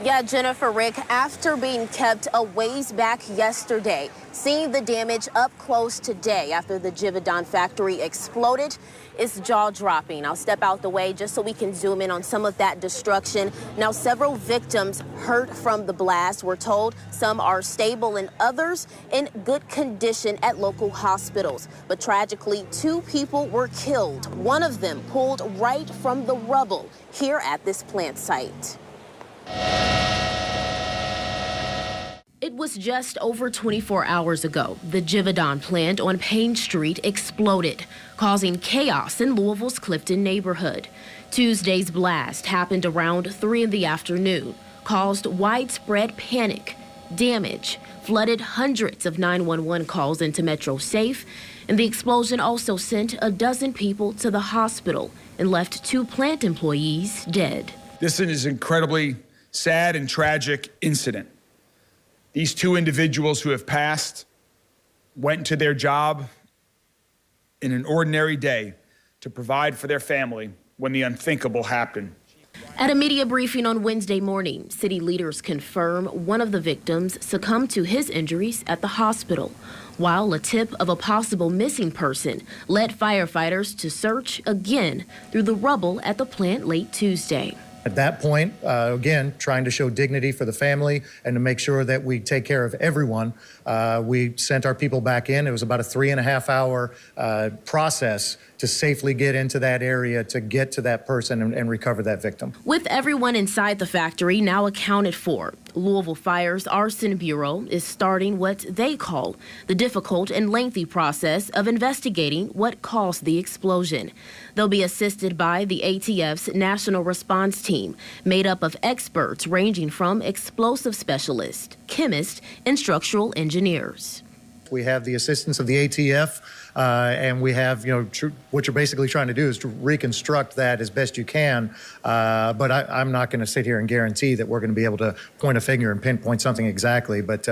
Yeah, Jennifer, Rick, after being kept a ways back yesterday, seeing the damage up close today after the Givaudan factory exploded is jaw-dropping. I'll step out the way just so we can zoom in on some of that destruction. Now, several victims hurt from the blast. We're told some are stable and others in good condition at local hospitals. But tragically, 2 people were killed. One of them pulled right from the rubble here at this plant site. It was just over 24 hours ago. The Givaudan plant on Payne Street exploded, causing chaos in Louisville's Clifton neighborhood. Tuesday's blast happened around 3 in the afternoon, caused widespread panic, damage, flooded hundreds of 911 calls into Metro Safe, and the explosion also sent a dozen people to the hospital and left 2 plant employees dead. This is an incredibly sad and tragic incident. These 2 individuals who have passed went to their job in an ordinary day to provide for their family when the unthinkable happened. At a media briefing on Wednesday morning, city leaders confirm one of the victims succumbed to his injuries at the hospital, while a tip of a possible missing person led firefighters to search again through the rubble at the plant late Tuesday. At that point, again, trying to show dignity for the family and to make sure that we take care of everyone, we sent our people back in. It was about a 3.5-hour process to safely get into that area to get to that person and recover that victim. With everyone inside the factory now accounted for, Louisville Fire's Arson Bureau is starting what they call the difficult and lengthy process of investigating what caused the explosion. They'll be assisted by the ATF's National Response Team, made up of experts ranging from explosive specialists, chemists, and structural engineers. We have the assistance of the ATF, and we have, what you're basically trying to do is to reconstruct that as best you can. But I'm not going to sit here and guarantee that we're going to be able to point a finger and pinpoint something exactly. But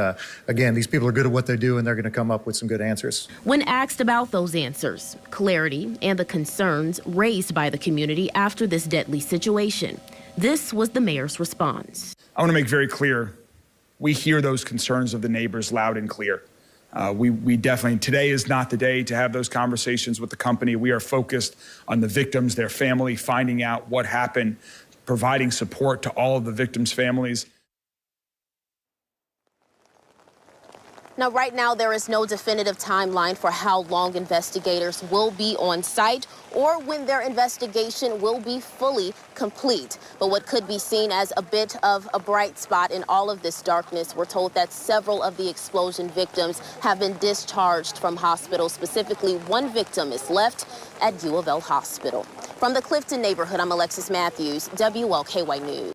again, these people are good at what they do, and they're going to come up with some good answers. When asked about those answers, clarity, and the concerns raised by the community after this deadly situation, this was the mayor's response. I want to make very clear, we hear those concerns of the neighbors loud and clear. We definitely, today is not the day to have those conversations with the company. We are focused on the victims, their family, finding out what happened, providing support to all of the victims' families. Now, right now, there is no definitive timeline for how long investigators will be on site or when their investigation will be fully complete. But what could be seen as a bit of a bright spot in all of this darkness, we're told that several of the explosion victims have been discharged from hospitals. Specifically, 1 victim is left at U of L Hospital. From the Clifton neighborhood, I'm Alexis Matthews, WLKY News.